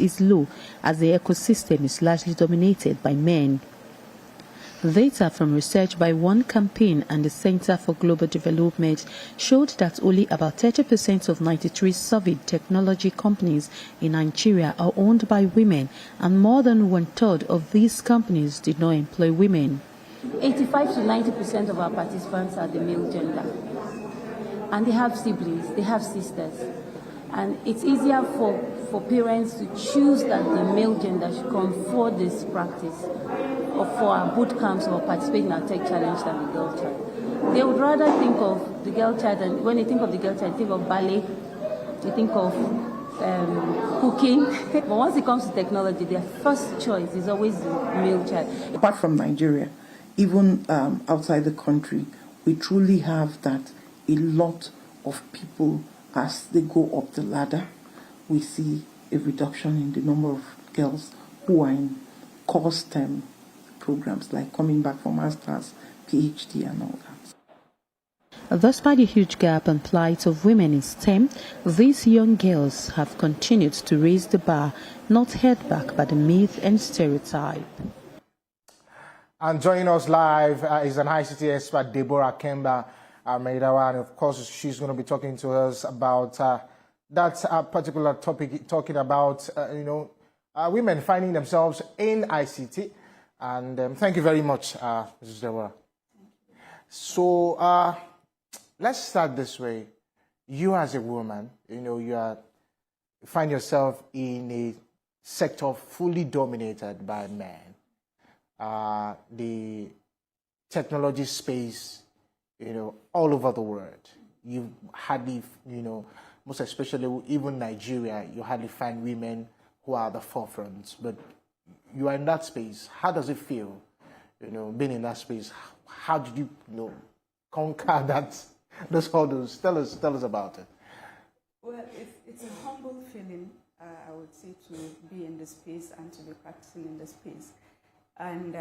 is low as the ecosystem is largely dominated by men. Data from research by One Campaign and the Center for Global Development showed that only about 30% of 93 surveyed technology companies in Nigeria are owned by women, and more than one-third of these companies did not employ women. 85 to 90% of our participants are the male gender. And they have siblings, they have sisters. And it's easier for parents to choose that the male gender should come for this practice or for our boot camps or participate in our tech challenge than the girl child. They would rather think of the girl child, and when they think of the girl child, think of ballet, they think of cooking. But once it comes to technology, their first choice is always the male child. Apart from Nigeria, even outside the country, we truly have that a lot of people, as they go up the ladder, we see a reduction in the number of girls who are in core STEM programs, like coming back for masters, PhD and all that. Despite the huge gap and plight of women in STEM, these young girls have continued to raise the bar, not held back by the myth and stereotype. And joining us live is an ICT expert, Deborah Kemba Maidawa, and of course she's going to be talking to us about that particular topic, talking about women finding themselves in ICT. And thank you very much, Mrs. Deborah. So let's start this way. You as a woman, you find yourself in a sector fully dominated by men. The technology space, all over the world. You hardly, most especially even Nigeria, you hardly find women who are at the forefront. But you are in that space. How does it feel, being in that space? How did you, conquer those hurdles? Tell us about it. Well, it's a humble feeling, I would say, to be in this space and to be practicing in this space. And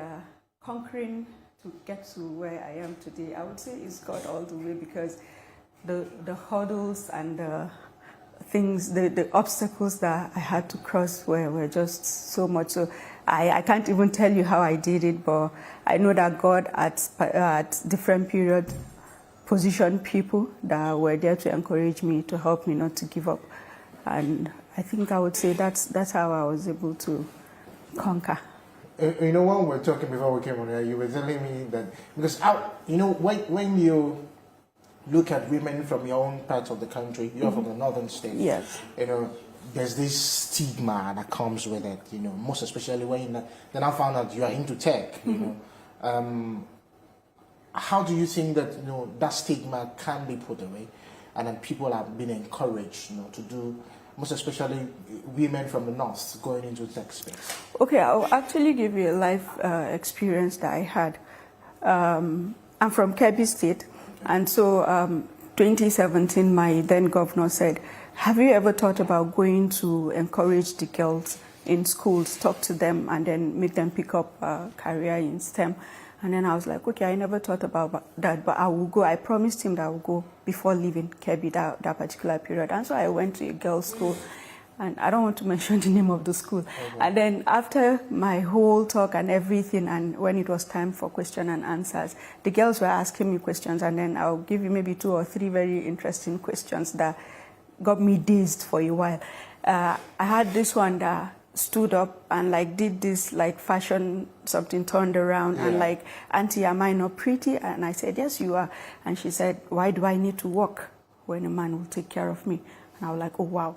conquering to get to where I am today, I would say it's God all the way, because the hurdles and the things, the obstacles that I had to cross were just so much. So I can't even tell you how I did it, but I know that God at different periods positioned people that were there to encourage me, to help me not to give up. And I think I would say that's how I was able to conquer. When we were talking before we came on here, you were telling me that, because when you look at women from your own part of the country, you're from the northern states. Yes. There's this stigma that comes with it, most especially when then I found out you are into tech, How do you think that, that stigma can be put away, and then people are being encouraged, to do, most especially women from the north going into tech space? Okay, I'll actually give you a life experience that I had. I'm from Kebbi State, and so 2017, my then governor said, have you ever thought about going to encourage the girls in schools, talk to them, and then make them pick up a career in STEM? And then I was like, okay, I never thought about that, but I will go. I promised him that I will go before leaving Kebbi that particular period. And so I went to a girls' school, and I don't want to mention the name of the school. And then after my whole talk and everything, and when it was time for question and answers, the girls were asking me questions, and then I'll give you maybe 2 or 3 very interesting questions that got me dazed for a while. I had this one that stood up and did this fashion something, turned around, and auntie, am I not pretty? And I said, yes, you are. And she said, why do I need to work when a man will take care of me? And I was like, oh wow.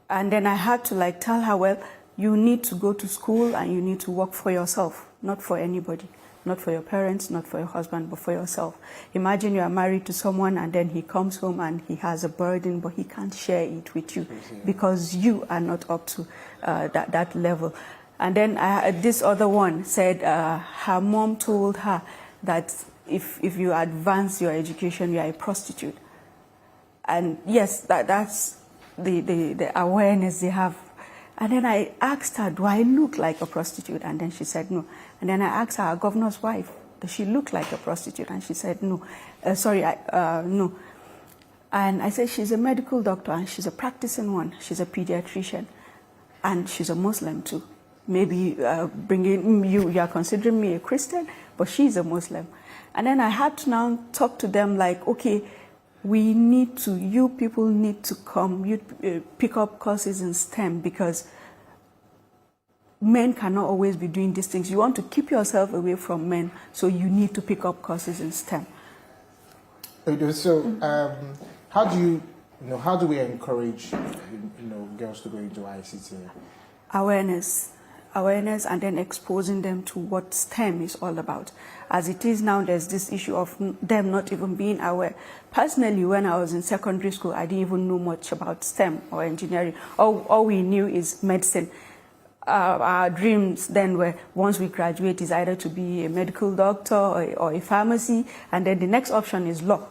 And then I had to tell her, well, you need to go to school and you need to work for yourself, not for anybody, not for your parents, not for your husband, but for yourself. Imagine you are married to someone and then he comes home and he has a burden, but he can't share it with you because you are not up to that level. And then this other one said her mom told her that if you advance your education, you are a prostitute. And yes, that's the awareness they have. And then I asked her, do I look like a prostitute? And then she said no. And then I asked her, our governor's wife, does she look like a prostitute? And she said no. No. And I said, she's a medical doctor and she's a practicing one. She's a pediatrician. and she's a Muslim too. Maybe you are considering me a Christian, but she's a Muslim. And then I had to now talk to them like, okay, you people need to come, pick up courses in STEM, because men cannot always be doing these things. You want to keep yourself away from men, so you need to pick up courses in STEM. So, how do we encourage girls to go into ICT? Awareness, and then exposing them to what STEM is all about. As it is now, there's this issue of them not even being aware. Personally, when I was in secondary school, I didn't even know much about STEM or engineering. All we knew is medicine. Our dreams then were, once we graduate, is either to be a medical doctor or a pharmacy, and then the next option is law.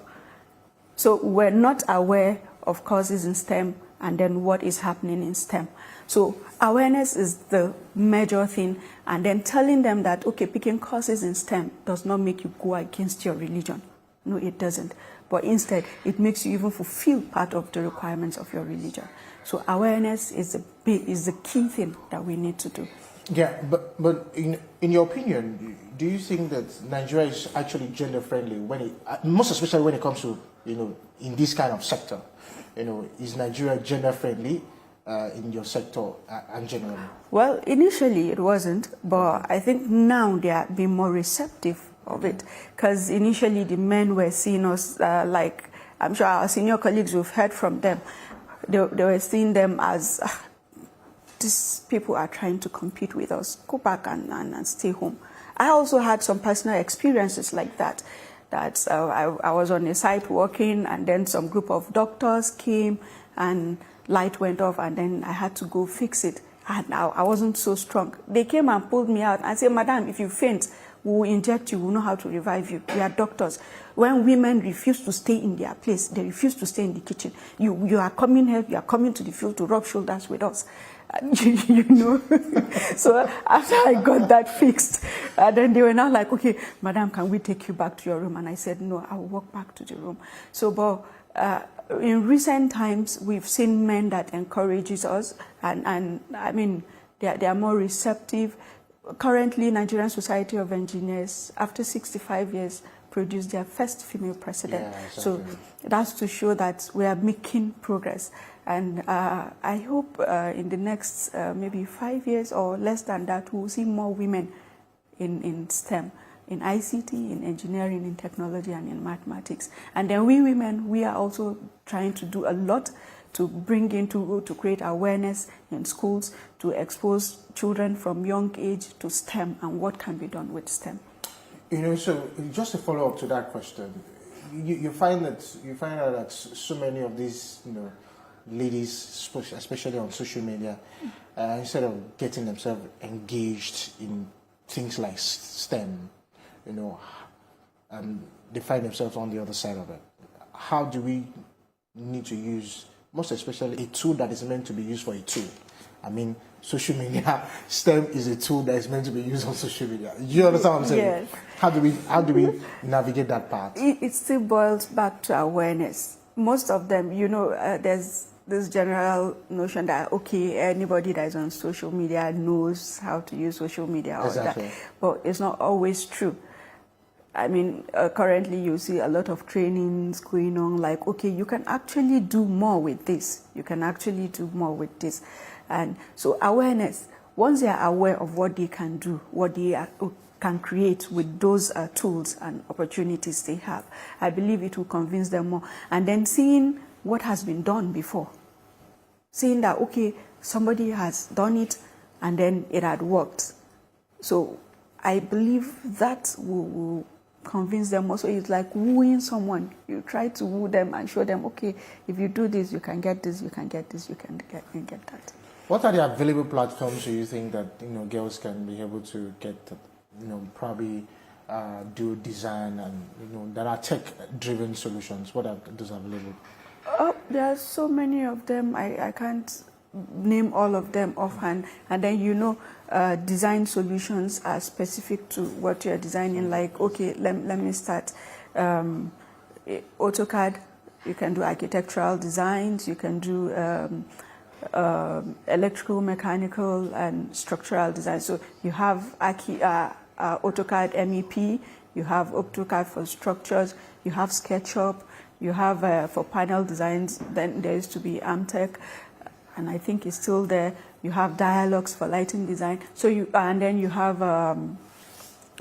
So we're not aware of courses in STEM and then what is happening in STEM. So awareness is the major thing, and then telling them that, okay, picking courses in STEM does not make you go against your religion. No, it doesn't. But instead, it makes you even fulfill part of the requirements of your religion. So awareness is the key thing that we need to do. Yeah, but in your opinion, do you think that Nigeria is actually gender friendly most especially when it comes to in this kind of sector? Is Nigeria gender friendly in your sector and generally? Well, initially it wasn't, but I think now they are being more receptive of it, because initially the men were seeing us like, I'm sure our senior colleagues, we've heard from them, they were seeing them as these people are trying to compete with us, go back and stay home. I also had some personal experiences like that. I was on a site working, and then some group of doctors came and light went off, and then I had to go fix it. And I wasn't so strong. They came and pulled me out and said, "Madam, if you faint, we will inject you, we will know how to revive you. We are doctors." When women refuse to stay in their place, they refuse to stay in the kitchen. You are coming here, you are coming to the field to rub shoulders with us. So after I got that fixed, then they were now like, "Okay, madam, can we take you back to your room?" And I said, "No, I will walk back to the room." So, but in recent times, we've seen men that encourages us, and I mean, they are more receptive. Currently, Nigerian Society of Engineers, after 65 years, produced their first female president. Yeah, exactly. So that's to show that we are making progress. And I hope in the next maybe 5 years or less than that, we'll see more women in STEM, in ICT, in engineering, in technology, and in mathematics. And then we women, we are also trying to do a lot to bring to create awareness in schools, to expose children from young age to STEM and what can be done with STEM. So just to follow up to that question, you find out that so many of these, ladies, especially on social media, instead of getting themselves engaged in things like STEM, they find themselves on the other side of it. How do we need to use, most especially, a tool that is meant to be used for a tool? I mean, social media, STEM is a tool that is meant to be used on social media. Do you understand what I'm saying? Yes. How do we navigate that part? It still boils back to awareness. Most of them, there's this general notion that, okay, anybody that is on social media knows how to use social media. Exactly. Or that. But it's not always true. I mean, currently you see a lot of trainings going on, like, okay, you can actually do more with this. You can actually do more with this. And so awareness, once they are aware of what they can do, what they can create with those tools and opportunities they have, I believe it will convince them more. And then seeing what has been done before, seeing that, okay, somebody has done it and then it had worked. So I believe that will convince them also. It's like wooing someone. You try to woo them and show them, okay, if you do this, you can get this, you can get this, you can get that. What are the available platforms do you think that girls can be able to get, probably do design and that are tech-driven solutions? What are those available? There are so many of them. I can't name all of them offhand. And then design solutions are specific to what you're designing. Like, okay, let me start. AutoCAD. You can do architectural designs. You can do electrical, mechanical, and structural design. So you have AutoCAD MEP, you have AutoCAD for structures, you have SketchUp, you have for panel designs, then there used to be Amtech, and I think it's still there. You have Dialogues for lighting design. So and then you have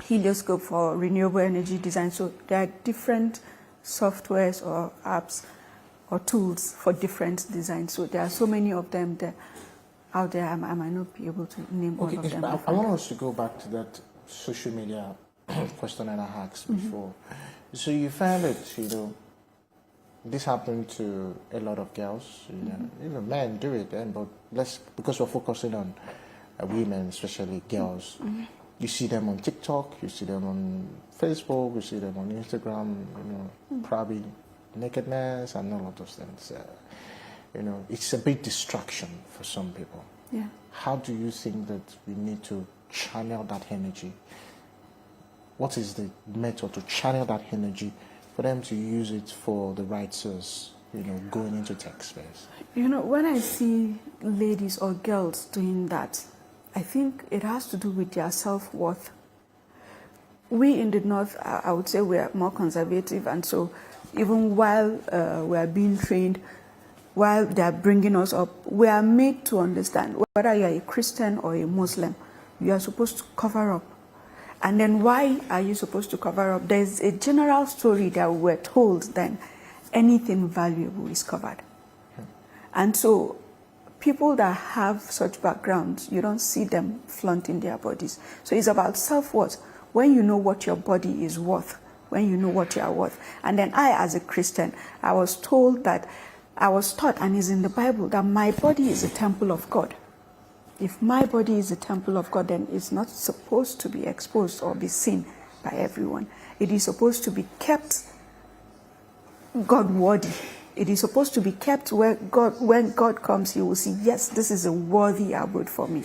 Helioscope for renewable energy design. So there are different softwares or apps or tools for different designs. So there are so many of them there, out there. I might not be able to name all of them. I want us to go back to that social media question that I asked before. So you found that, this happened to a lot of girls. Even men do it, but because we're focusing on women, especially girls. You see them on TikTok, you see them on Facebook, you see them on Instagram. Probably nakedness and all of those things. It's a big distraction for some people. Yeah. How do you think that we need to channel that energy? What is the method to channel that energy for them to use it for the right source, going into tech space? When I see ladies or girls doing that, I think it has to do with their self-worth. We in the North, I would say we are more conservative, and so even while we are being trained, while they are bringing us up, we are made to understand whether you are a Christian or a Muslim, you are supposed to cover up. And then why are you supposed to cover up? There's a general story that we're told then anything valuable is covered. And so people that have such backgrounds, you don't see them flaunting their bodies. So it's about self-worth. When you know what your body is worth, when you know what you are worth. And then I, as a Christian, I was taught, and it's in the Bible, that my body is a temple of God. If my body is a temple of God, then it's not supposed to be exposed or be seen by everyone. It is supposed to be kept God-worthy. It is supposed to be kept where when God comes, he will see, yes, this is a worthy abode for me.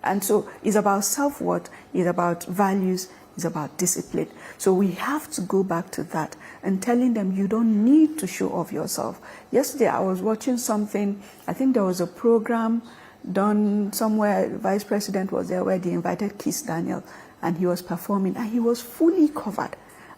And so it's about self-worth, it's about values, it's about discipline. So we have to go back to that and telling them you don't need to show off yourself. Yesterday I was watching something, I think there was a program done somewhere, the Vice President was there, where they invited Kiss Daniel, and he was performing, and he was fully covered.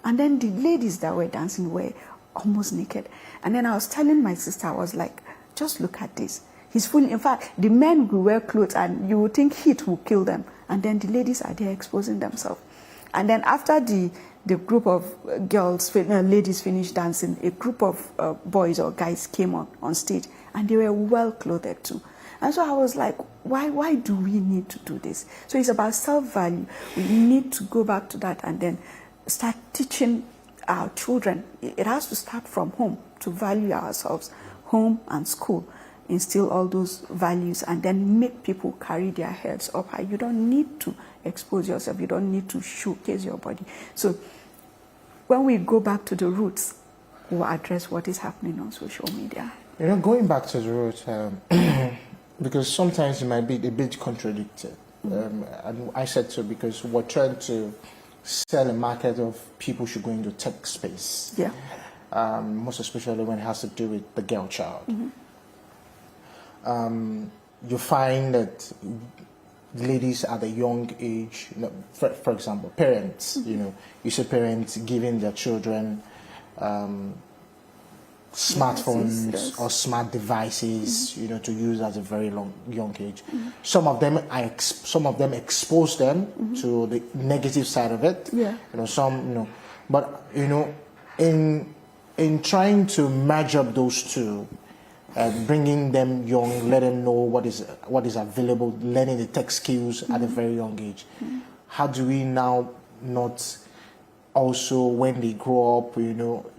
And then the ladies that were dancing were almost naked. And then I was telling my sister, I was like, just look at this. He's fully, in fact, the men will wear clothes and you would think heat will kill them. And then the ladies are there exposing themselves. And then after the group of ladies finished dancing, a group of boys or guys came on stage, and they were well clothed too. And so I was like, why do we need to do this? So it's about self-value. We need to go back to that and then start teaching our children. It has to start from home, to value ourselves, home and school. Instill all those values and then make people carry their heads up high. You don't need to expose yourself. You don't need to showcase your body. So when we go back to the roots, we'll address what is happening on social media. Going back to the roots, because sometimes it might be a bit contradicted. And I said so because we're trying to sell a market of people should go into tech space. Yeah. Most especially when it has to do with the girl child. You find that ladies at a young age, for example, parents, you see parents giving their children smartphones or smart devices, to use at a very young age. Some of them expose them to the negative side of it. Yeah. But in trying to merge up those two, bringing them young, let them know what is available, learning the tech skills at a very young age. How do we now not also, when they grow up,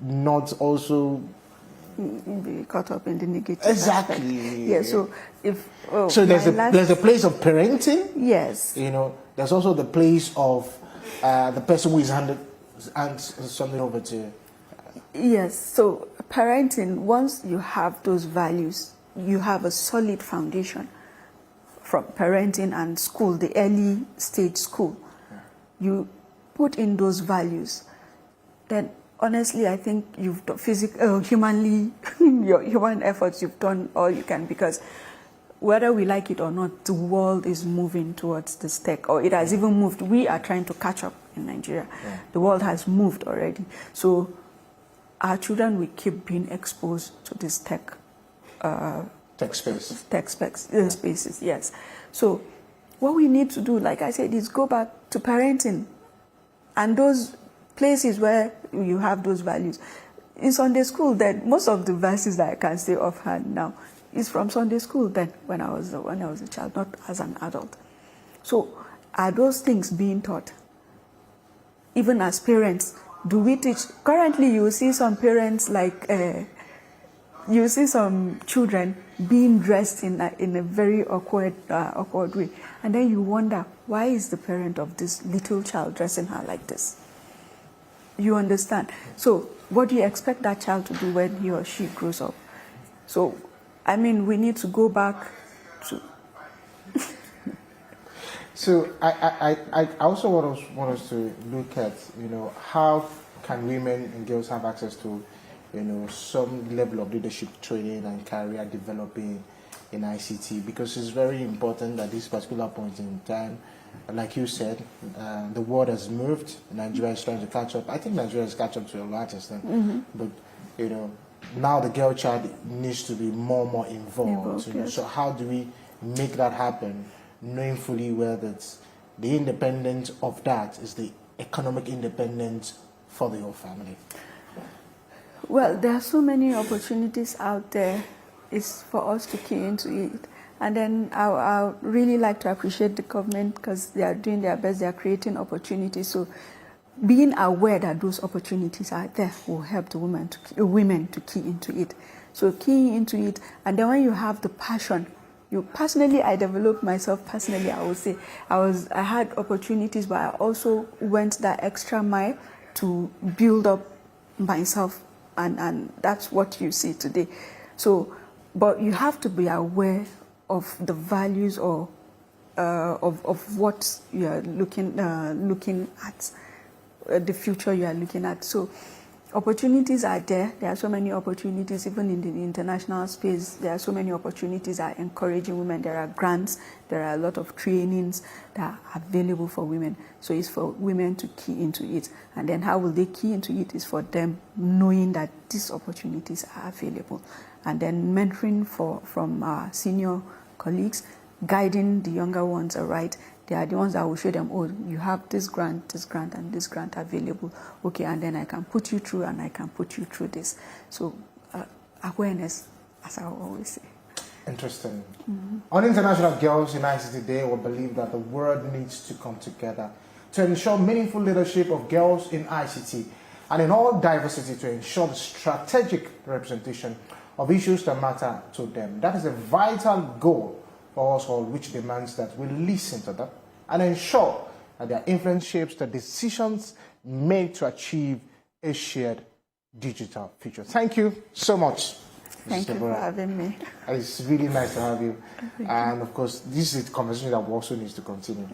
not also be caught up in the negative exactly aspect. Yeah, so if so there's a place of parenting. Yes. There's also the place of the person who is handed something over to. Yes. So parenting, once you have those values, you have a solid foundation from parenting and school, the early stage school. You put in those values, then honestly, I think you've done humanly, your human efforts, you've done all you can, because whether we like it or not, the world is moving towards this tech, or it has even moved. We are trying to catch up in Nigeria. Yeah. The world has moved already. So our children will keep being exposed to this tech spaces, yes. So what we need to do, like I said, is go back to parenting and those places where you have those values. In Sunday school, then most of the verses that I can say offhand now is from Sunday school then when I was a child, not as an adult. So are those things being taught? Even as parents, do we teach? Currently, you see some parents like you see some children being dressed in a very awkward way, and then you wonder, why is the parent of this little child dressing her like this? You understand? So what do you expect that child to do when he or she grows up? So, I mean, we need to go back to... So I also want us to look at, how can women and girls have access to, some level of leadership training and career developing in ICT, because it's very important at this particular point in time. Like you said, the world has moved. Nigeria is trying to catch up. I think Nigeria has catch up to a large extent. But, now the girl child needs to be more involved. Yes. So how do we make that happen, knowing fully well that the independence of that is the economic independence for the whole family? Well, there are so many opportunities out there. It's for us to key into it. And then I really like to appreciate the government because they are doing their best. They are creating opportunities. So being aware that those opportunities are there will help the women to key into it. So keying into it, and then when you have the passion, I developed myself personally. I would say I had opportunities, but I also went that extra mile to build up myself, and that's what you see today. So, but you have to be aware of the values or of what you are looking at, the future you are looking at. So opportunities are there. There are so many opportunities, even in the international space. There are so many opportunities that are encouraging women. There are grants. There are a lot of trainings that are available for women. So it's for women to key into it. And then how will they key into it is for them knowing that these opportunities are available. And then mentoring from our senior colleagues, guiding the younger ones aright. They are the ones that will show them, oh, you have this grant, and this grant available. Okay, and then I can put you through, and I can put you through this. So awareness, as I always say. Interesting. On International Girls in ICT Day, we believe that the world needs to come together to ensure meaningful leadership of girls in ICT and in all diversity to ensure the strategic representation of issues that matter to them. That is a vital goal for us all, which demands that we listen to them and ensure that their influence shapes the decisions made to achieve a shared digital future. Thank you so much. Thank you for having me. It's really nice to have you. And of course, this is a conversation that also needs to continue.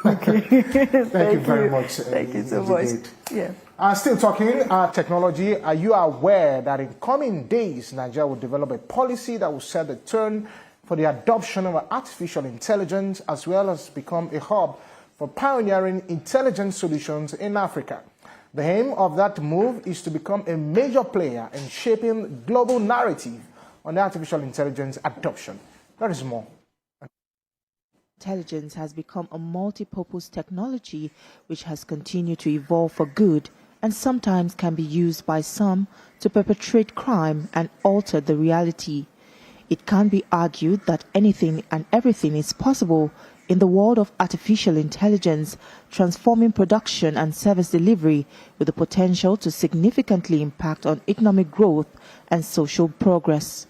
Okay. Thank you very much. Thank you so much. Yeah. Still talking technology. Are you aware that in coming days, Nigeria will develop a policy that will set the tone for the adoption of artificial intelligence, as well as become a hub for pioneering intelligence solutions in Africa? The aim of that move is to become a major player in shaping global narrative on artificial intelligence adoption. There is more. Intelligence has become a multi-purpose technology which has continued to evolve for good and sometimes can be used by some to perpetrate crime and alter the reality. It can be argued that anything and everything is possible in the world of artificial intelligence, transforming production and service delivery with the potential to significantly impact on economic growth and social progress.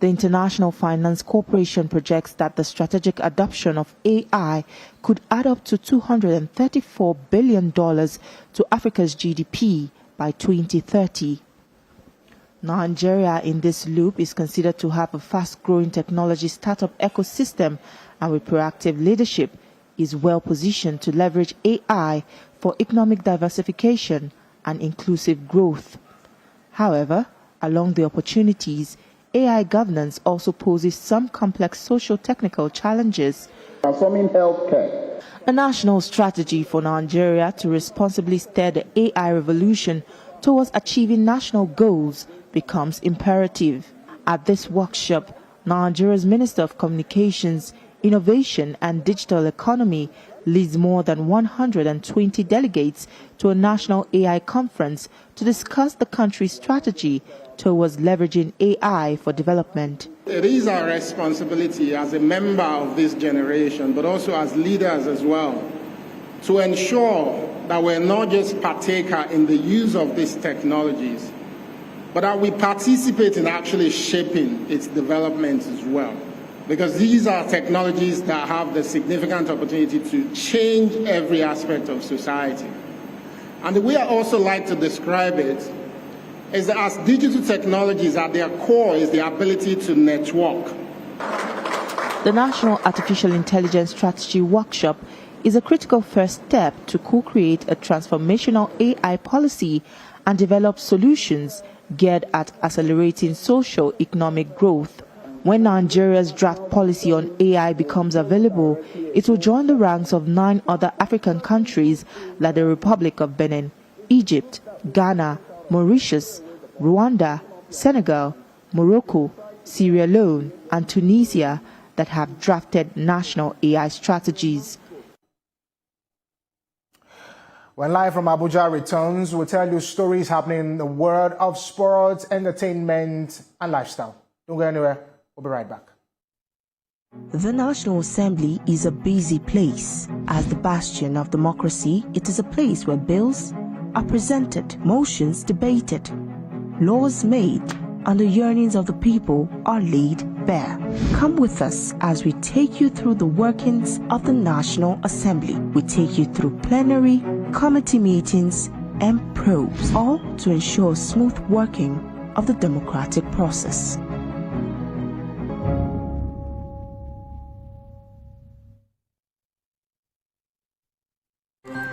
The International Finance Corporation projects that the strategic adoption of AI could add up to $234 billion to Africa's GDP by 2030. Nigeria in this loop is considered to have a fast-growing technology startup ecosystem, and with proactive leadership is well positioned to leverage AI for economic diversification and inclusive growth. However, along the opportunities, AI governance also poses some complex socio-technical challenges. Transforming healthcare. A national strategy for Nigeria to responsibly steer the AI revolution towards achieving national goals becomes imperative. At this workshop, Nigeria's Minister of Communications, Innovation and Digital Economy leads more than 120 delegates to a national AI conference to discuss the country's strategy towards leveraging AI for development. It is our responsibility as a member of this generation, but also as leaders as well, to ensure that we're not just partaker in the use of these technologies, but that we participate in actually shaping its development as well. Because these are technologies that have the significant opportunity to change every aspect of society. And the way I also like to describe it is that as digital technologies at their core is the ability to network. The National Artificial Intelligence Strategy Workshop is a critical first step to co-create a transformational AI policy and develop solutions geared at accelerating socio-economic growth. When Nigeria's draft policy on AI becomes available, it will join the ranks of 9 other African countries like the Republic of Benin, Egypt, Ghana, Mauritius, Rwanda, Senegal, Morocco, Sierra Leone, and Tunisia that have drafted national AI strategies. When Live from Abuja returns, we'll tell you stories happening in the world of sports, entertainment, and lifestyle. Don't go anywhere. We'll be right back. The National Assembly is a busy place. As the bastion of democracy, it is a place where bills are presented, motions debated, laws made, and the yearnings of the people are laid bare. Come with us as we take you through the workings of the National Assembly. We take you through plenary, committee meetings, and probes, all to ensure smooth working of the democratic process.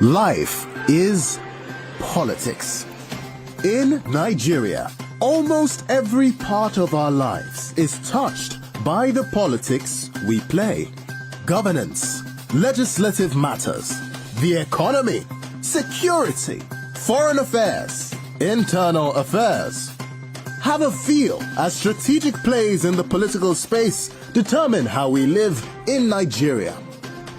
Life is politics. In Nigeria, almost every part of our lives is touched by the politics we play. Governance, legislative matters, the economy, security, foreign affairs, internal affairs. Have a feel as strategic plays in the political space determine how we live in Nigeria.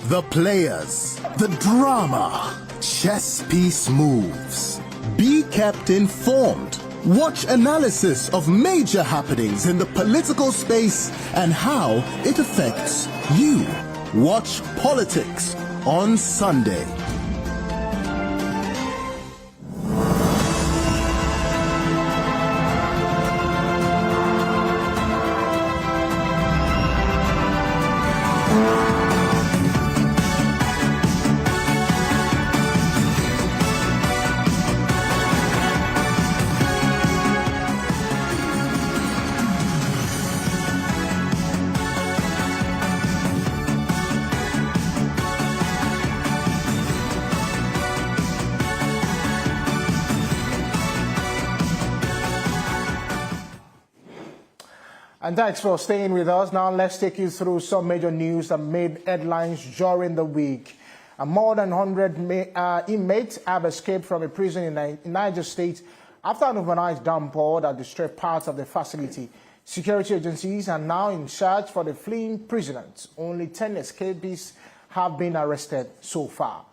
The players, the drama, chess piece moves. Be kept informed. Watch analysis of major happenings in the political space and how it affects you. Watch Politics on Sunday. And thanks for staying with us. Now let's take you through some major news that made headlines during the week. More than 100 inmates have escaped from a prison in Niger State after an overnight downpour that destroyed parts of the facility. Security agencies are now in search for the fleeing prisoners. Only 10 escapees have been arrested so far.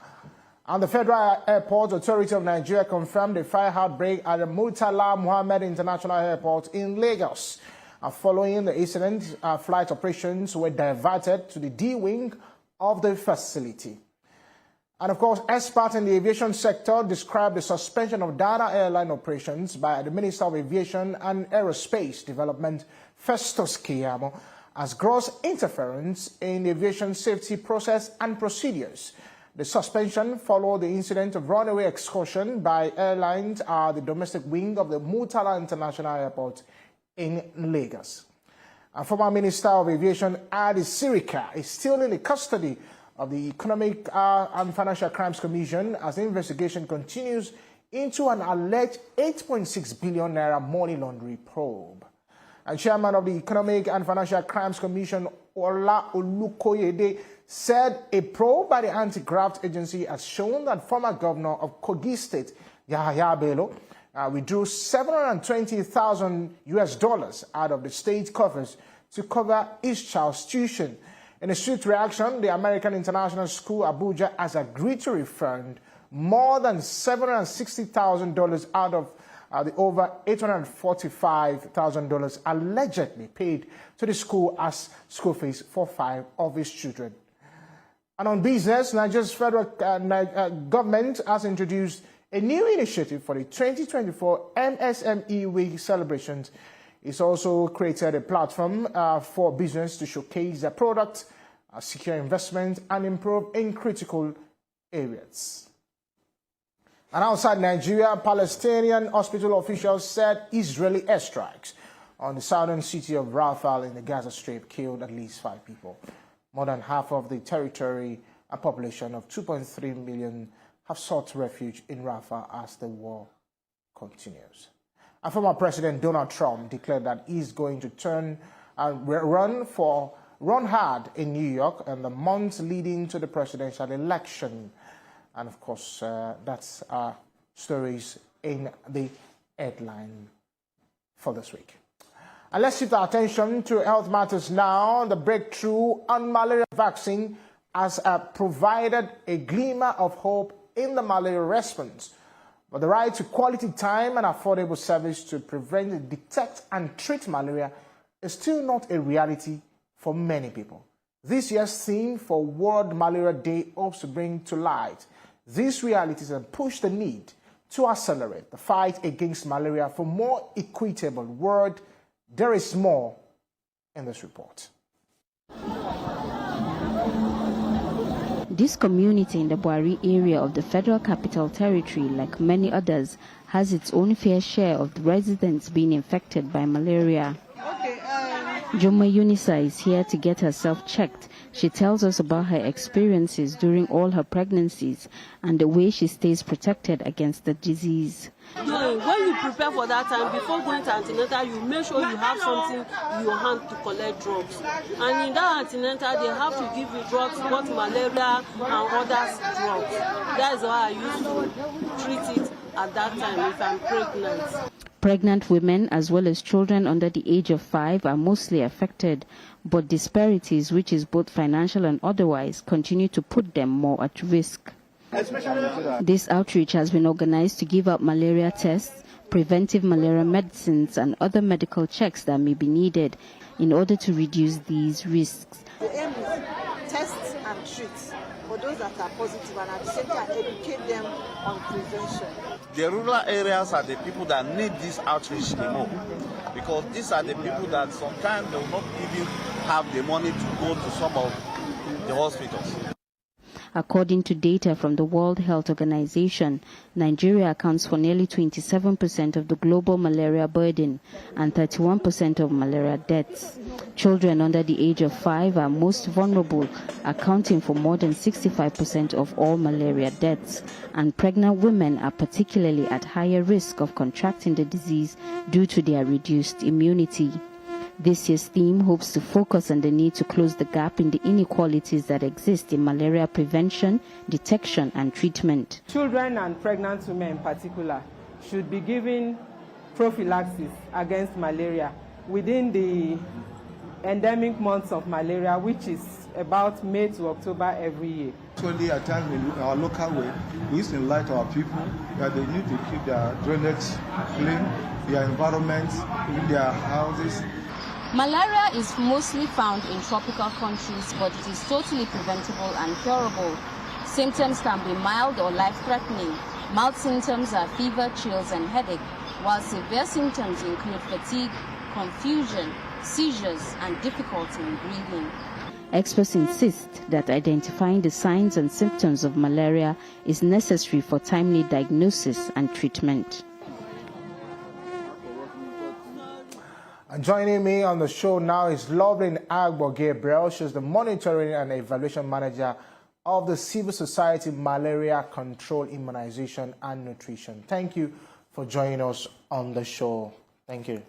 And the Federal Airport Authority of Nigeria confirmed a fire outbreak at the Murtala Muhammed International Airport in Lagos. Following the incident, flight operations were diverted to the D wing of the facility. And of course, experts in the aviation sector described the suspension of Dana airline operations by the Minister of Aviation and Aerospace Development, Festus Keyamo, as gross interference in the aviation safety process and procedures. The suspension followed the incident of runaway excursion by airlines at the domestic wing of the Murtala International Airport in Lagos. Former Minister of Aviation Adi Sirika is still in the custody of the Economic and Financial Crimes Commission as the investigation continues into an alleged 8.6 billion naira money laundering probe. And Chairman of the Economic and Financial Crimes Commission, Ola Olukoyede, said a probe by the anti-graft agency has shown that former governor of Kogi State, Yahaya Bello, withdrew $720,000 out of the state coffers to cover his child's tuition. In a swift reaction, the American International School, Abuja, has agreed to refund more than $760,000 out of the over $845,000 allegedly paid to the school as school fees for 5 of his children. And on business, Nigeria's federal government has introduced a new initiative for the 2024 MSME Week celebrations. It's also created a platform for business to showcase their products, secure investment, and improve in critical areas. And outside Nigeria, Palestinian hospital officials said Israeli airstrikes on the southern city of Rafah in the Gaza Strip killed at least 5 people. More than half of the territory and population of 2.3 million have sought refuge in Rafah as the war continues. And former President Donald Trump declared that he's going to run hard in New York in the months leading to the presidential election. And of course, that's our stories in the headline for this week. And let's shift our attention to health matters now. The breakthrough on malaria vaccine has provided a glimmer of hope in the malaria response. But the right to quality time and affordable service to prevent, detect, and treat malaria is still not a reality for many people. This year's theme for World Malaria Day hopes to bring to light these realities and push the need to accelerate the fight against malaria for a more equitable world. There is more in this report. This community in the Buari area of the Federal Capital Territory, like many others, has its own fair share of the residents being infected by malaria. Joma Unisa is here to get herself checked. She tells us about her experiences during all her pregnancies and the way she stays protected against the disease. When you prepare for that time, before going to antenatal, you make sure you have something in your hand to collect drugs. And in that antenatal, they have to give you drugs, both malaria and other drugs. That is why I used to treat it at that time if I'm pregnant. Pregnant women as well as children under the age of 5 are mostly affected, but disparities, which is both financial and otherwise, continue to put them more at risk. This outreach has been organized to give out malaria tests, preventive malaria medicines, and other medical checks that may be needed in order to reduce these risks. The aim is test and treat for those that are positive and at the same time educate them on prevention. The rural areas are the people that need this outreach the most, because these are the people that sometimes they will not even have the money to go to some of the hospitals. According to data from the World Health Organization, Nigeria accounts for nearly 27% of the global malaria burden and 31% of malaria deaths. Children under the age of 5 are most vulnerable, accounting for more than 65% of all malaria deaths, and pregnant women are particularly at higher risk of contracting the disease due to their reduced immunity. This year's theme hopes to focus on the need to close the gap in the inequalities that exist in malaria prevention, detection, and treatment. Children and pregnant women in particular should be given prophylaxis against malaria within the endemic months of malaria, which is about May to October every year. Actually, at times in our local way, we used to enlighten our people that they need to keep their drainage clean, their environments, their houses. Malaria is mostly found in tropical countries, but it is totally preventable and curable. Symptoms can be mild or life-threatening. Mild symptoms are fever, chills, and headache, while severe symptoms include fatigue, confusion, seizures, and difficulty in breathing. Experts insist that identifying the signs and symptoms of malaria is necessary for timely diagnosis and treatment. And joining me on the show now is Loveline Agbo Gabriel. She's the Monitoring and Evaluation Manager of the Civil Society Malaria Control, Immunization and Nutrition. Thank you for joining us on the show Thank you.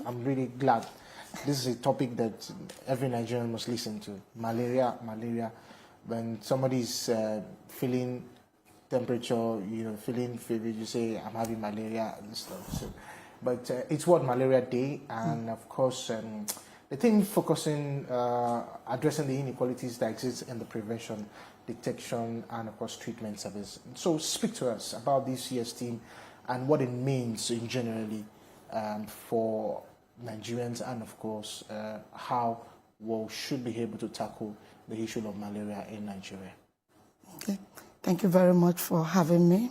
I'm really glad. This is a topic that every Nigerian must listen to. Malaria. When somebody's feeling temperature, feeling fever, you say, I'm having malaria and stuff. So, but it's World Malaria Day, and of course, the thing focusing, addressing the inequalities that exist in the prevention, detection, and of course, treatment service. So speak to us about this year's theme and what it means in generally for Nigerians, and of course, how we should be able to tackle the issue of malaria in Nigeria. Okay. Thank you very much for having me.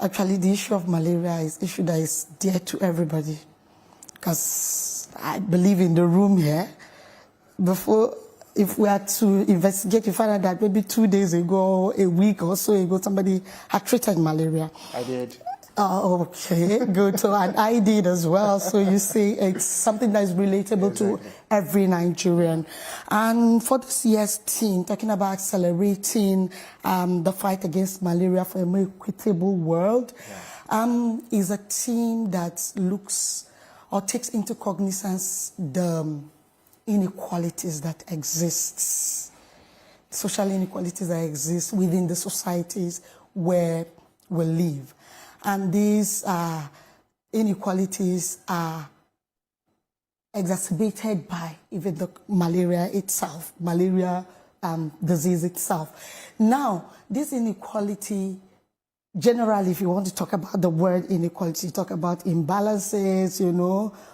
Actually, the issue of malaria is an issue that is dear to everybody, because I believe in the room here, before, if we had to investigate, you find out that maybe 2 days ago, a week or so ago, somebody had treated malaria. I did. Oh, okay, good. So, and I did as well. So you see, it's something that is relatable to every Nigerian. And for this year's theme, talking about accelerating the fight against malaria for a more equitable world, is a theme that looks or takes into cognizance the inequalities that exist, social inequalities that exist within the societies where we live. And these inequalities are exacerbated by even the malaria itself, disease itself. Now, this inequality, generally, if you want to talk about the word inequality, you talk about imbalances,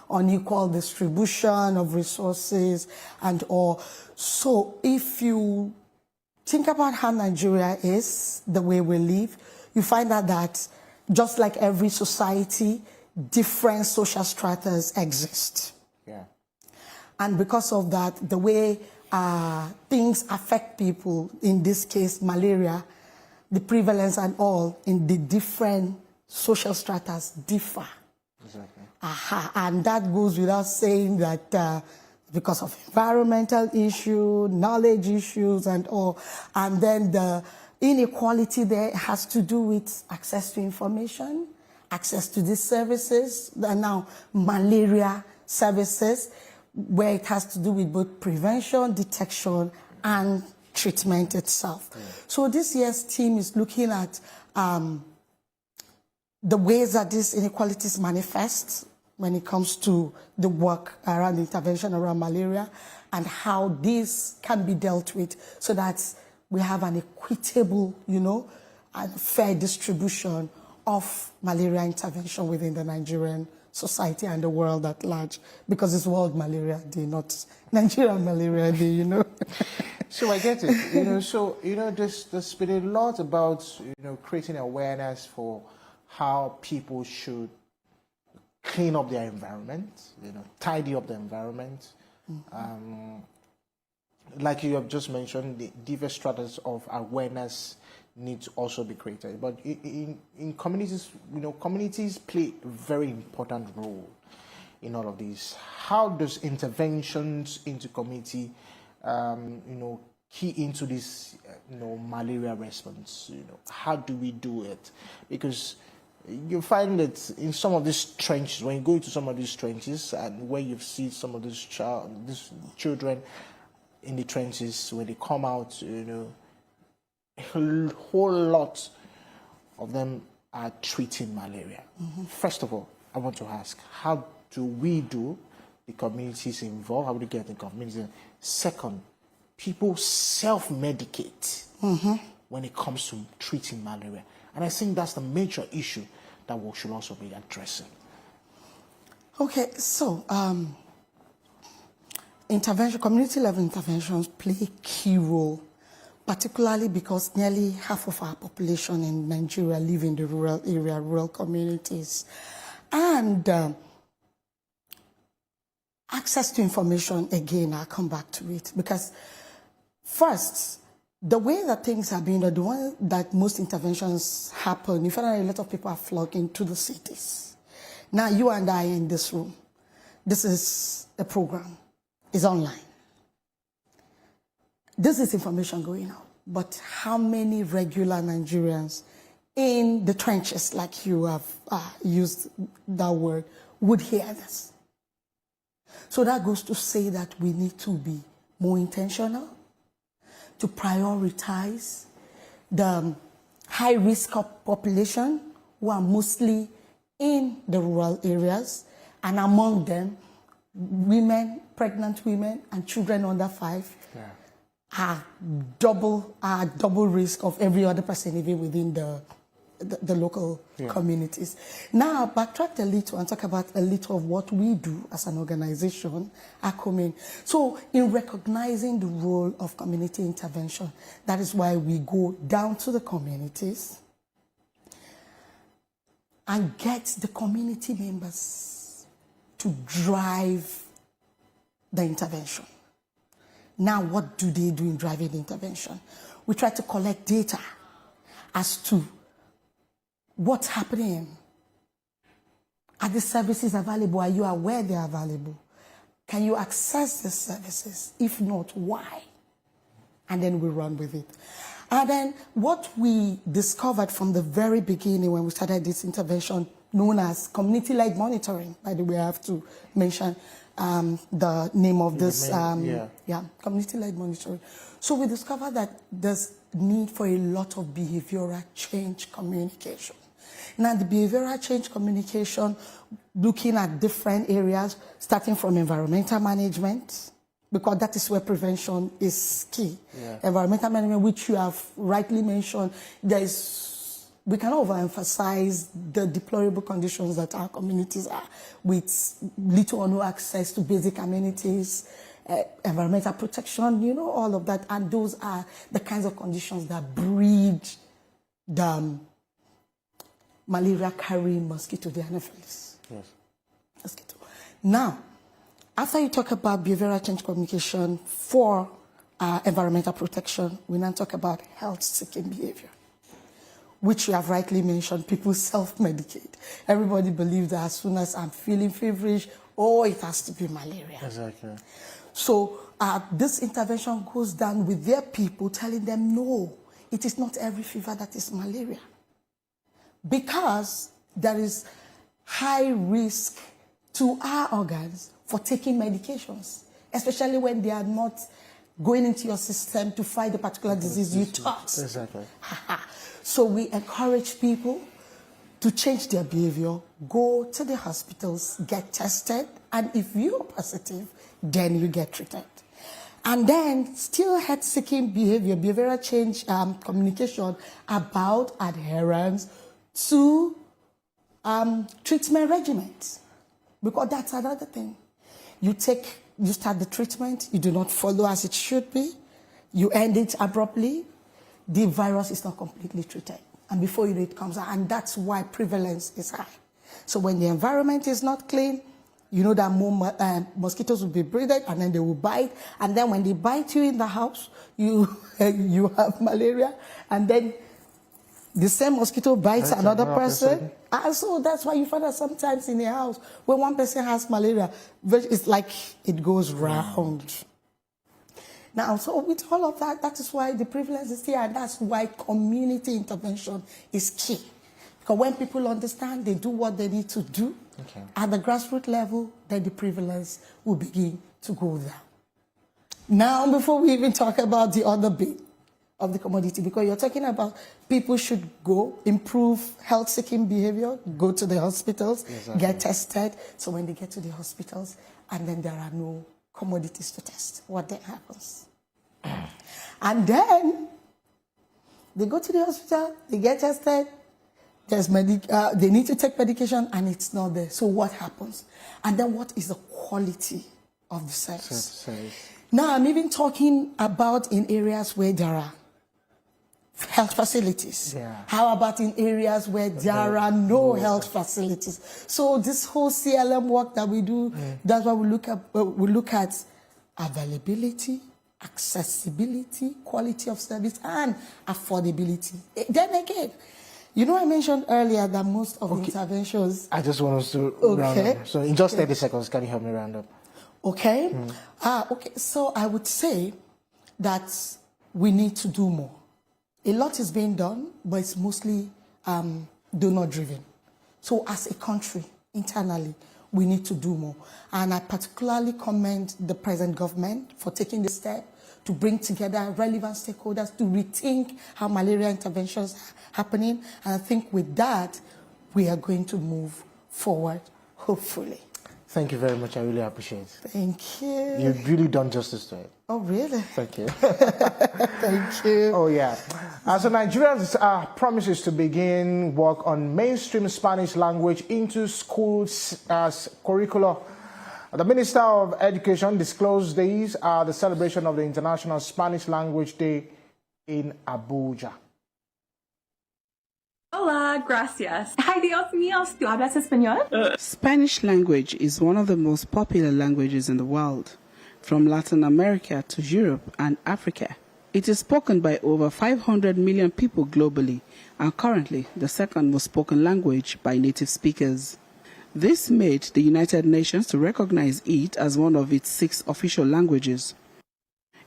unequal distribution of resources and all. So if you think about how Nigeria is, the way we live, you find out that just like every society, different social stratas exist. Yeah. And because of that, the way things affect people, in this case, malaria, the prevalence and all in the different social stratas differ. Exactly. And that goes without saying that because of environmental issue, knowledge issues and all, and then the inequality there has to do with access to information, access to these services, and now malaria services, where it has to do with both prevention, detection, and treatment itself. Yeah. So this year's theme is looking at the ways that these inequalities manifest when it comes to the work around intervention around malaria, and how this can be dealt with so that we have an equitable, and fair distribution of malaria intervention within the Nigerian society and the world at large, because it's World Malaria Day, not Nigerian Malaria Day, So I get it, there's been a lot about, creating awareness for how people should clean up their environment, tidy up the environment. Mm-hmm. Like you have just mentioned, the diverse stratas of awareness need to also be created. But in communities, communities play a very important role in all of this. How does interventions into community, key into this, malaria response? How do we do it? Because you find that in some of these trenches, when you go into some of these trenches, and where you see some of these children in the trenches, when they come out, a whole lot of them are treating malaria. Mm-hmm. First of all, I want to ask, how do we do the communities involved? How do we get the community? Second, people self-medicate when it comes to treating malaria. And I think that's the major issue that we should also be addressing. Okay, so community-level interventions play a key role, particularly because nearly half of our population in Nigeria live in the rural area, rural communities. And access to information, again, I'll come back to it, because first, the way that things have been, the way that most interventions happen, you find that a lot of people are flocking to the cities. Now, you and I in this room, this is a program. It's online. This is information going out. But how many regular Nigerians in the trenches, like you have used that word, would hear this. So that goes to say that we need to be more intentional, to prioritize the high-risk population who are mostly in the rural areas, and among them, women, pregnant women, and children under 5 are double risk of every other person living within the local communities. Now, backtrack a little and talk about a little of what we do as an organization, ACOMIN. So, in recognizing the role of community intervention, that is why we go down to the communities and get the community members to drive the intervention. Now, what do they do in driving the intervention? We try to collect data as to what's happening. Are the services available? Are you aware they are available? Can you access the services? If not, why? And then we run with it. And then what we discovered from the very beginning when we started this intervention, known as community-led monitoring, by the way, I have to mention the name of this, community-led monitoring. So we discovered that there's need for a lot of behavioral change communication. Now, the behavioral change communication, looking at different areas, starting from environmental management, because that is where prevention is key. Environmental management, which you have rightly mentioned, we can overemphasize the deplorable conditions that our communities are, with little or no access to basic amenities, environmental protection, you know, all of that. And those are the kinds of conditions that breed the malaria-carrying mosquito, the Anopheles. Mosquito. Now, after you talk about behavioral change communication for environmental protection, we now talk about health-seeking behavior, which you have rightly mentioned. People self-medicate. Everybody believes that as soon as I'm feeling feverish, it has to be malaria. Exactly. So this intervention goes down with their people, telling them, no, it is not every fever that is malaria. Because there is high risk to our organs for taking medications, especially when they are not going into your system to fight the particular disease you thought. Exactly. So we encourage people to change their behavior, go to the hospitals, get tested, and if you're positive, then you get treated. And then still health-seeking behavior, behavioral change communication about adherence to treatment regimens, because that's another thing. You start the treatment, you do not follow as it should be, you end it abruptly, the virus is not completely treated. And before you know it comes out, and that's why prevalence is high. So when the environment is not clean, you know that more mosquitoes will be breeded, and then they will bite. And then when they bite you in the house, you have malaria, and then the same mosquito bites another person. And so that's why you find that sometimes in a house, when one person has malaria, it's like it goes round. Now, so with all of that, that is why the prevalence is here, and that's why community intervention is key. Because when people understand, they do what they need to do at the grassroots level, then the prevalence will begin to go down. Now, before we even talk about the other bit of the commodity, because you're talking about people should go, improve health-seeking behavior, go to the hospitals, get tested. So when they get to the hospitals, and then there are no commodities to test, what then happens? And then they go to the hospital, they get tested, they need to take medication, and it's not there. So what happens? And then what is the quality of the service? Now, I'm even talking about in areas where there are health facilities. How about in areas where there are no health facilities? So this whole CLM work that we do, that's why we look at availability, accessibility, quality of service, and affordability. Then again, you know, I mentioned earlier that most of the interventions... I just want us to round up. So in just 30 seconds, can you help me round up? Okay. So I would say that we need to do more. A lot is being done, but it's mostly donor-driven. So as a country, internally, we need to do more. And I particularly commend the present government for taking the step to bring together relevant stakeholders to rethink how malaria interventions are happening. And I think with that, we are going to move forward, hopefully. Thank you very much. I really appreciate it. Thank you. You've really done justice to it. Oh, really? Thank you. Thank you. Oh, yeah. So Nigeria's promises to begin work on mainstream Spanish language into schools as curricula. The Minister of Education disclosed these at the celebration of the International Spanish Language Day in Abuja. Hola, gracias. Hi, Dios míos, ¿tú hablas español? Spanish language is one of the most popular languages in the world, from Latin America to Europe and Africa. It is spoken by over 500 million people globally, and currently the second most spoken language by native speakers. This made the United Nations to recognize it as one of its 6 official languages.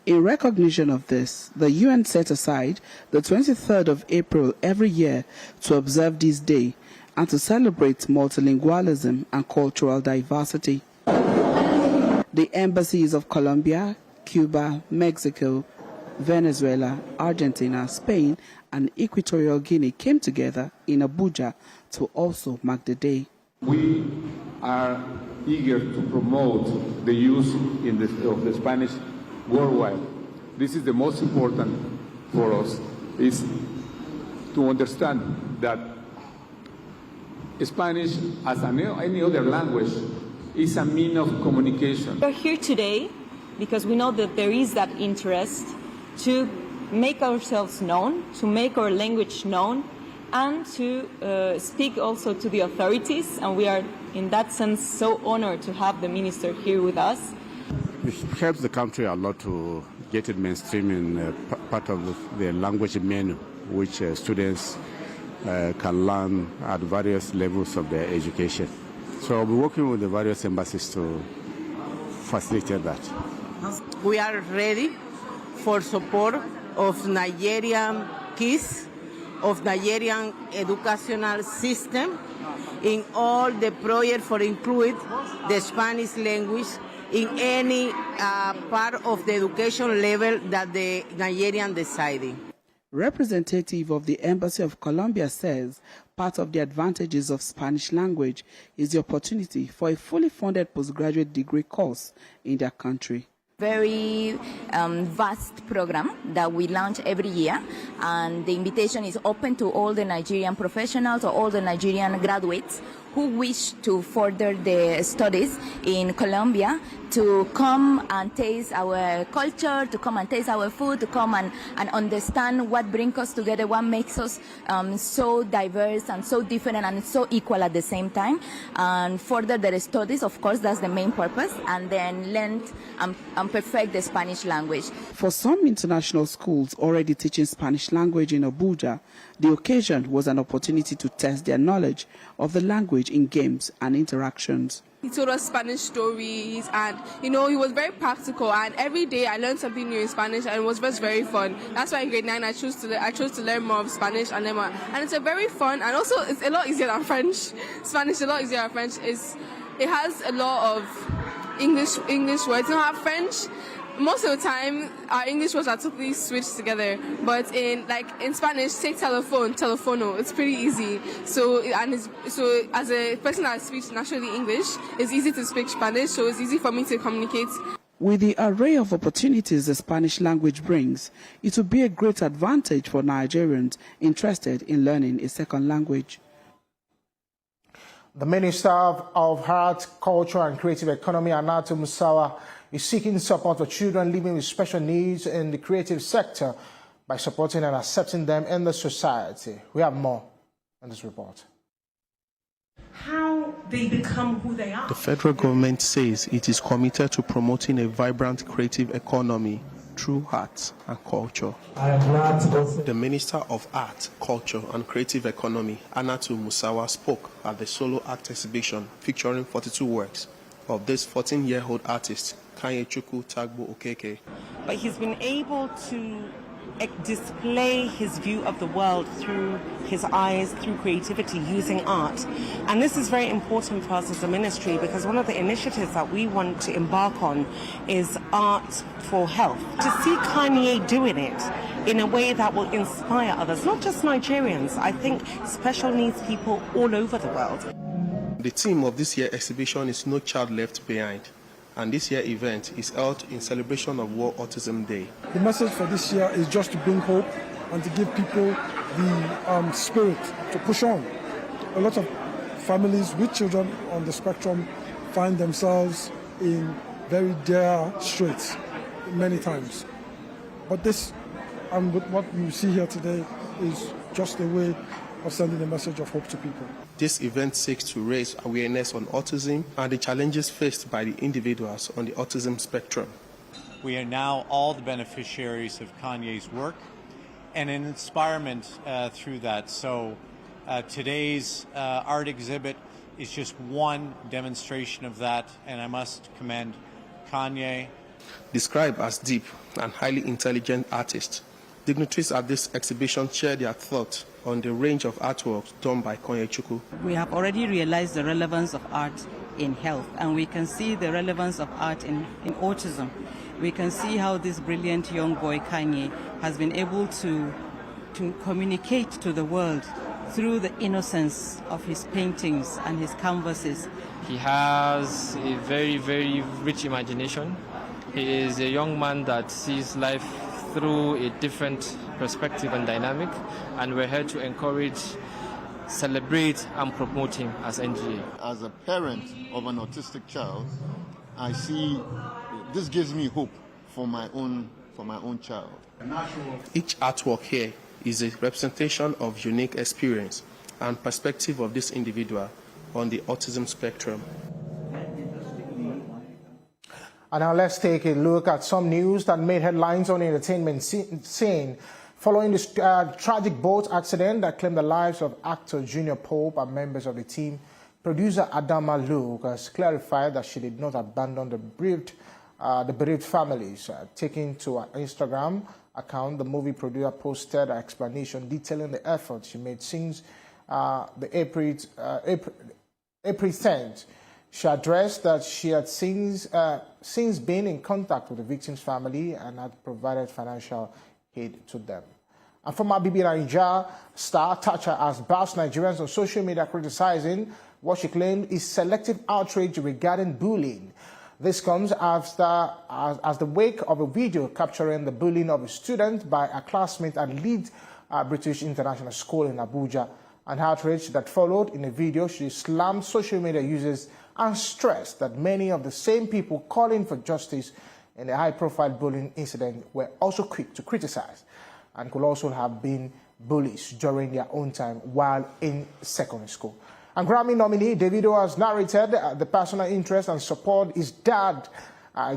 In recognition of this, the UN set aside the 23rd of April every year to observe this day and to celebrate multilingualism and cultural diversity. The embassies of Colombia, Cuba, Mexico, Venezuela, Argentina, Spain, and Equatorial Guinea came together in Abuja to also mark the day. We are eager to promote the use of the Spanish worldwide. This is the most important for us, is to understand that Spanish, as any other language, is a means of communication. We're here today because we know that there is that interest to make ourselves known, to make our language known, and to speak also to the authorities. And we are, in that sense, so honored to have the minister here with us. It helps the country a lot to get it mainstream in part of the language menu, which students can learn at various levels of their education. So I'll be working with the various embassies to facilitate that. We are ready for support of Nigerian kids, of Nigerian educational system in all the projects for include the Spanish language in any part of the education level that the Nigerian deciding. Representative of the Embassy of Colombia says part of the advantages of Spanish language is the opportunity for a fully funded postgraduate degree course in their country. Very vast program that we launch every year, and the invitation is open to all the Nigerian professionals or all the Nigerian graduates who wish to further their studies in Colombia to come and taste our culture, to come and taste our food, to come and understand what brings us together, what makes us so diverse and so different and so equal at the same time, and further their studies. Of course, that's the main purpose, and then learn and perfect the Spanish language. For some international schools already teaching Spanish language in Abuja, the occasion was an opportunity to test their knowledge of the language in games and interactions. He told us Spanish stories, and he was very practical, and every day I learned something new in Spanish, and it was just very fun. That's why in grade 9 I chose to learn more of Spanish and more. And it's a very fun, and also it's a lot easier than French. Spanish is a lot easier than French. It has a lot of English words. You don't have French. Most of the time, our English words are totally switched together. But in Spanish, take telephone, telefono. It's pretty easy. So as a person that speaks naturally English, it's easy to speak Spanish. So it's easy for me to communicate. With the array of opportunities the Spanish language brings, it will be a great advantage for Nigerians interested in learning a second language. The Minister of Art, Culture and Creative Economy, Annatu Musawa, is seeking support for children living with special needs in the creative sector by supporting and accepting them in the society. We have more in this report. How they become who they are. The federal government says it is committed to promoting a vibrant creative economy through arts and culture. The Minister of Art, Culture and Creative Economy, Annatu Musawa, spoke at the solo act exhibition featuring 42 works of this 14-year-old artist, Kanyechukwu Tagbo Okeke. But he's been able to display his view of the world through his eyes, through creativity, using art. And this is very important for us as a ministry, because one of the initiatives that we want to embark on is art for health. To see Kanye doing it in a way that will inspire others, not just Nigerians, I think special needs people all over the world. The theme of this year's exhibition is No Child Left Behind, and this year's event is held in celebration of World Autism Day. The message for this year is just to bring hope and to give people the spirit to push on. A lot of families with children on the spectrum find themselves in very dire straits many times. But this, and what you see here today, is just a way of sending a message of hope to people. This event seeks to raise awareness on autism and the challenges faced by the individuals on the autism spectrum. We are now all the beneficiaries of Kanye's work and an inspirement through that. So today's art exhibit is just one demonstration of that, and I must commend Kanye. Described as deep and highly intelligent artist, dignitaries at this exhibition share their thoughts on the range of artworks done by Konyechukwu. We have already realized the relevance of art in health, and we can see the relevance of art in autism. We can see how this brilliant young boy Kanye has been able to communicate to the world through the innocence of his paintings and his canvases. He has a very, very rich imagination. He is a young man that sees life through a different perspective and dynamic, and we're here to encourage, celebrate and promote him as NGA. As a parent of an autistic child, I see this gives me hope for my own child. Each artwork here is a representation of unique experience and perspective of this individual on the autism spectrum. And now let's take a look at some news that made headlines on the entertainment scene. Following this tragic boat accident that claimed the lives of actor Junior Pope and members of the team, producer Adama Luke has clarified that she did not abandon the bereaved families. Taking to her Instagram account, the movie producer posted an explanation detailing the efforts she made since the April 10th. She addressed that she had since been in contact with the victim's family and had provided financial aid to them. And former BB Naija star Thatcher has bashed Nigerians on social media criticizing what she claimed is selective outrage regarding bullying. This comes as the wake of a video capturing the bullying of a student by a classmate at Leeds British International School in Abuja. An outrage that followed. In a video, she slammed social media users and stressed that many of the same people calling for justice in the high-profile bullying incident were also quick to criticize and could also have been bullies during their own time while in secondary school. And Grammy nominee Davido has narrated the personal interest and support his dad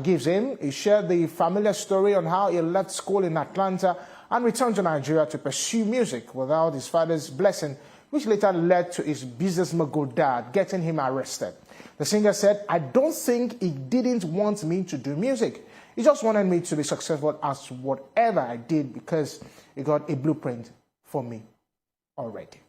gives him. He shared the familiar story on how he left school in Atlanta and returned to Nigeria to pursue music without his father's blessing, which later led to his business mogul dad getting him arrested. The singer said, "I don't think he didn't want me to do music. He just wanted me to be successful as whatever I did because he got a blueprint for me already."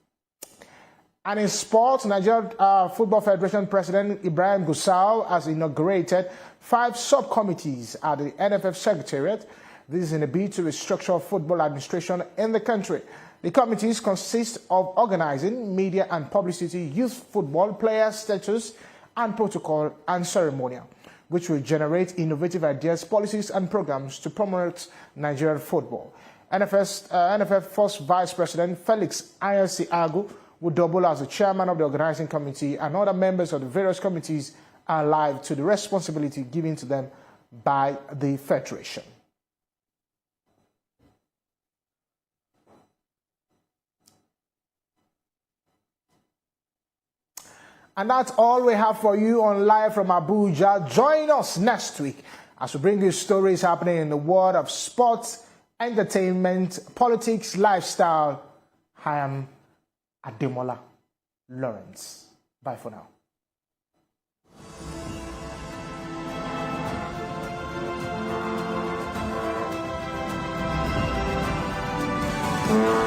And in sports, Nigeria Football Federation President Ibrahim Gusau has inaugurated 5 subcommittees at the NFF Secretariat. This is in a bid to restructure football administration in the country. The committees consist of organizing, media and publicity, youth football, player status and protocol and ceremonial, which will generate innovative ideas, policies and programs to promote Nigerian football. NFF First Vice President Felix Ayasi Agu will double as the chairman of the organizing committee, and other members of the various committees are alive to the responsibility given to them by the Federation. And that's all we have for you on Live from Abuja. Join us next week as we bring you stories happening in the world of sports, entertainment, politics, lifestyle. I am Ademola Lawrence. Bye for now. you.